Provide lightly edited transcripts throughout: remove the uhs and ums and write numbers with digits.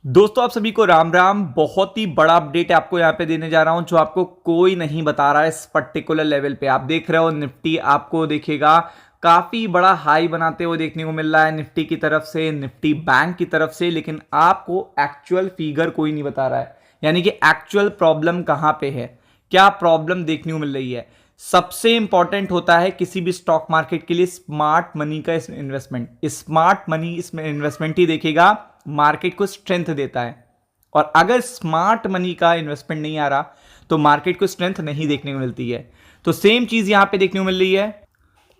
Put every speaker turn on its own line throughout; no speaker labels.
दोस्तों आप सभी को राम राम। बहुत ही बड़ा अपडेट आपको यहाँ पे देने जा रहा हूँ जो आपको कोई नहीं बता रहा है। इस पर्टिकुलर लेवल पे आप देख रहे हो निफ्टी आपको देखेगा काफी बड़ा हाई बनाते हुए देखने को मिल रहा है निफ्टी की तरफ से, निफ्टी बैंक की तरफ से, लेकिन आपको एक्चुअल फिगर कोई नहीं बता रहा है। यानी कि एक्चुअल प्रॉब्लम कहाँ पे है, क्या प्रॉब्लम देखने को मिल रही है। सबसे इंपॉर्टेंट होता है किसी भी स्टॉक मार्केट के लिए स्मार्ट मनी का इन्वेस्टमेंट। स्मार्ट मनी इसमें इन्वेस्टमेंट ही देखेगा मार्केट को स्ट्रेंथ देता है। और अगर स्मार्ट मनी का इन्वेस्टमेंट नहीं आ रहा तो मार्केट को स्ट्रेंथ नहीं देखने को मिलती है। तो सेम चीज यहां पे देखने को मिल रही है।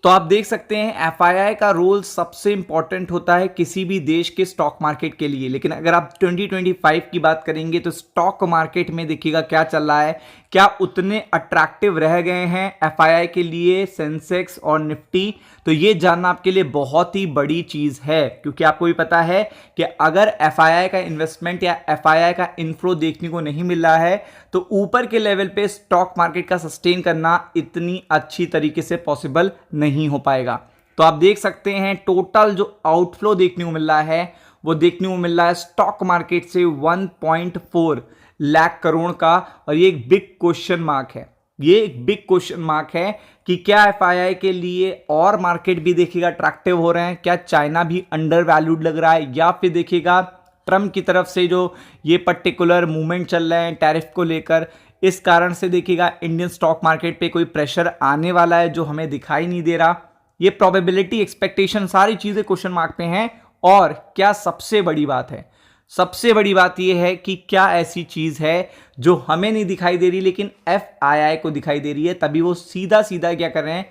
तो आप देख सकते हैं एफआईआई का रोल सबसे इंपॉर्टेंट होता है किसी भी देश के स्टॉक मार्केट के लिए। लेकिन अगर आप 2025 की बात करेंगे तो स्टॉक मार्केट में देखिएगा क्या चल रहा है, क्या उतने अट्रैक्टिव रह गए हैं एफआईआई के लिए सेंसेक्स और निफ्टी। तो ये जानना आपके लिए बहुत ही बड़ी चीज है, क्योंकि आपको भी पता है कि अगर एफआईआई का इन्वेस्टमेंट या एफआईआई का इनफ्लो देखने को नहीं मिल रहा है तो ऊपर के लेवल पे स्टॉक मार्केट का सस्टेन करना इतनी अच्छी तरीके से पॉसिबल नहीं हो पाएगा। तो आप देख सकते हैं टोटल जो आउटफ्लो देखने को मिल रहा है वो देखने को मिल रहा है स्टॉक मार्केट से 1.4 लाख करोड़ का। और ये एक बिग क्वेश्चन मार्क है, ये एक बिग क्वेश्चन मार्क है कि क्या एफआईआई के लिए और मार्केट भी देखिएगा अट्रैक्टिव हो रहे हैं, क्या चाइना भी अंडर वैल्यूड लग रहा है, या फिर देखिएगा ट्रम्प की तरफ से जो ये पर्टिकुलर मूवमेंट चल रहे हैं टैरिफ को लेकर, इस कारण से देखिएगा इंडियन स्टॉक मार्केट पे कोई प्रेशर आने वाला है जो हमें दिखाई नहीं दे रहा। ये प्रोबेबिलिटी, एक्सपेक्टेशन, सारी चीजें क्वेश्चन मार्क पे हैं। और क्या सबसे बड़ी बात है, सबसे बड़ी बात यह है कि क्या ऐसी चीज है जो हमें नहीं दिखाई दे रही लेकिन एफआईआई को दिखाई दे रही है, तभी वो सीधा सीधा क्या कर रहे हैं,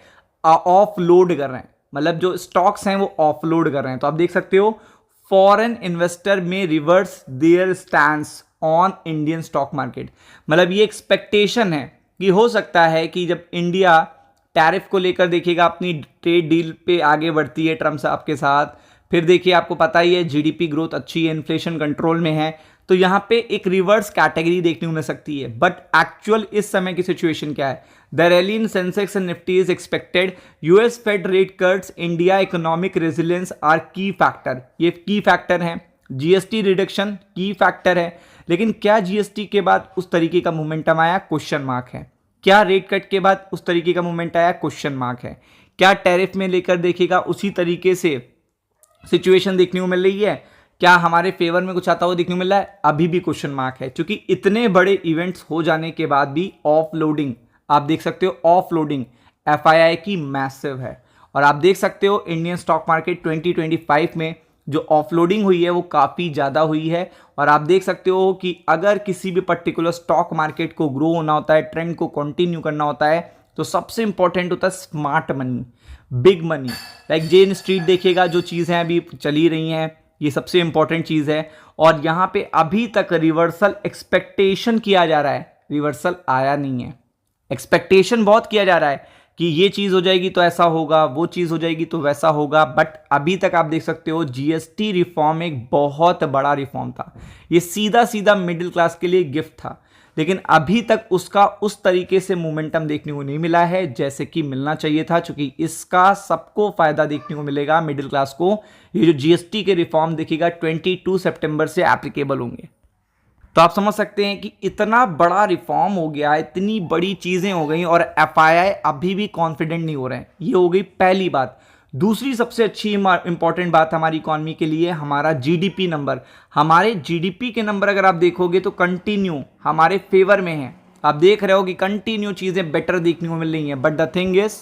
ऑफलोड कर रहे हैं। मतलब जो स्टॉक्स हैं वो ऑफलोड कर रहे हैं। तो आप देख सकते हो फॉरेन इन्वेस्टर में reverse their stands on Indian stock market. मतलब ये एक्सपेक्टेशन है कि हो सकता है कि जब इंडिया टैरिफ को लेकर देखिएगा अपनी ट्रेड डील पे आगे बढ़ती है ट्रम्प साहब के साथ, फिर देखिए आपको पता ही है जीडीपी ग्रोथ अच्छी है, इन्फ्लेशन कंट्रोल में है, तो यहां पे एक रिवर्स कैटेगरी देखने को मिल सकती है। बट एक्चुअल इस समय की सिचुएशन क्या है, the rally in Sensex and Nifty is expected, US Fed rate cuts, India economic resilience are key factor. ये की फैक्टर है, जीएसटी रिडक्शन की फैक्टर है। लेकिन क्या जीएसटी के बाद उस तरीके का मोमेंटम आया, क्वेश्चन मार्क है। क्या रेट कट के बाद उस तरीके का मूवमेंट आया, क्वेश्चन मार्क है। क्या टैरिफ में लेकर देखेगा उसी तरीके से सिचुएशन देखने को मिल रही है, क्या हमारे फेवर में कुछ आता हुआ देखने को मिल रहा है, अभी भी क्वेश्चन मार्क है। क्योंकि इतने बड़े इवेंट्स हो जाने के बाद भी ऑफ लोडिंग, आप देख सकते हो ऑफ लोडिंग एफआईआई की मैसिव है। और आप देख सकते हो इंडियन स्टॉक मार्केट 2025 में जो ऑफलोडिंग हुई है वो काफ़ी ज़्यादा हुई है। और आप देख सकते हो कि अगर किसी भी पर्टिकुलर स्टॉक मार्केट को ग्रो होना होता है, ट्रेंड को कंटिन्यू करना होता है, तो सबसे इंपॉर्टेंट होता है smart money, big money. Like Jane Street देखिएगा, जो चीज़ें अभी चली रही हैं, ये सबसे इंपॉर्टेंट चीज़ है। और यहाँ पे अभी तक रिवर्सल एक्सपेक्टेशन किया जा रहा है, रिवर्सल आया नहीं है। एक्सपेक्टेशन बहुत किया जा रहा है कि ये चीज़ हो जाएगी तो ऐसा होगा, वो चीज़ हो जाएगी तो वैसा होगा। बट अभी तक आप देख सकते हो जीएसटी रिफॉर्म एक बहुत बड़ा रिफॉर्म था, ये सीधा सीधा मिडिल क्लास के लिए गिफ्ट था। लेकिन अभी तक उसका उस तरीके से मोमेंटम देखने को नहीं मिला है जैसे कि मिलना चाहिए था, क्योंकि इसका सबको फायदा देखने को मिलेगा मिडिल क्लास को। ये जो जीएसटी के रिफॉर्म देखिएगा 22 सितंबर से एप्लीकेबल होंगे। तो आप समझ सकते हैं कि इतना बड़ा रिफॉर्म हो गया, इतनी बड़ी चीजें हो गई और एफआईआई अभी भी कॉन्फिडेंट नहीं हो रहे हैं। ये हो गई पहली बात। दूसरी सबसे अच्छी इंपॉर्टेंट बात हमारी इकॉनमी के लिए हमारा जीडीपी नंबर। हमारे जीडीपी के नंबर अगर आप देखोगे तो कंटिन्यू हमारे फेवर में है। आप देख रहे हो कि कंटिन्यू चीजें बेटर देखने को मिल रही हैं। बट द थिंग इज,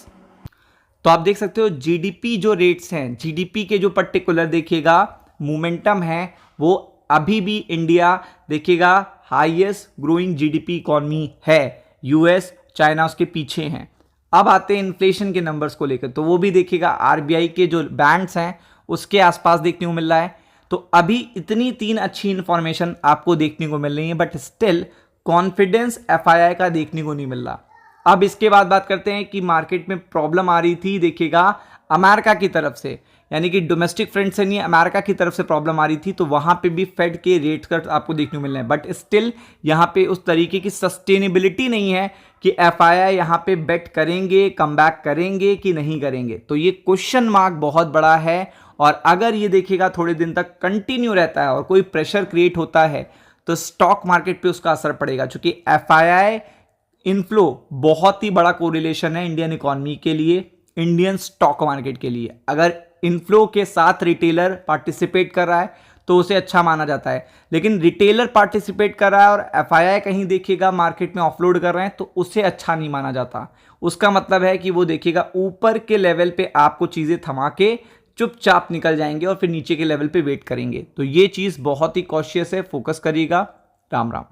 तो आप देख सकते हो जीडीपी जो रेट्स हैं, जीडीपी के जो पर्टिकुलर देखिएगा मोमेंटम है, वो अभी भी इंडिया देखिएगा हाईएस्ट ग्रोइंग जीडीपी इकॉनमी है। यूएस, चाइना उसके पीछे हैं। अब आते हैं इन्फ्लेशन के नंबर्स को लेकर, तो वो भी देखिएगा आरबीआई के जो बैंड्स हैं उसके आसपास देखने को मिल रहा है। तो अभी इतनी तीन अच्छी इंफॉर्मेशन आपको देखने को मिल रही है, बट स्टिल कॉन्फिडेंस एफआईआई का देखने को नहीं मिल रहा। अब इसके बाद बात करते हैं कि मार्केट में प्रॉब्लम आ रही थी, देखिएगा अमेरिका की तरफ से, यानी कि डोमेस्टिक फ्रंट से नहीं, अमेरिका की तरफ से प्रॉब्लम आ रही थी, तो वहां पे भी फेड के रेट कट आपको देखने को मिल रहे हैं। बट स्टिल यहां पे उस तरीके की सस्टेनेबिलिटी नहीं है कि एफआईआई यहां पे बेट करेंगे, कम बैक करेंगे कि नहीं करेंगे। तो ये क्वेश्चन मार्क बहुत बड़ा है, और अगर ये देखिएगा थोड़े दिन तक कंटिन्यू रहता है और कोई प्रेशर क्रिएट होता है तो स्टॉक मार्केट पे उसका असर पड़ेगा, क्योंकि एफआईआई इनफ्लो बहुत ही बड़ा कोरिलेशन है इंडियन इकोनॉमी के लिए, इंडियन स्टॉक मार्केट के लिए। अगर इनफ्लो के साथ रिटेलर पार्टिसिपेट कर रहा है तो उसे अच्छा माना जाता है, लेकिन रिटेलर पार्टिसिपेट कर रहा है और एफआईआई कहीं देखिएगा मार्केट में ऑफलोड कर रहे हैं तो उसे अच्छा नहीं माना जाता। उसका मतलब है कि वो देखिएगा ऊपर के लेवल पे आपको चीजें थमा के चुपचाप निकल जाएंगे और फिर नीचे के लेवल पे वेट करेंगे। तो ये चीज बहुत ही कॉशियस है, फोकस करिएगा। राम राम।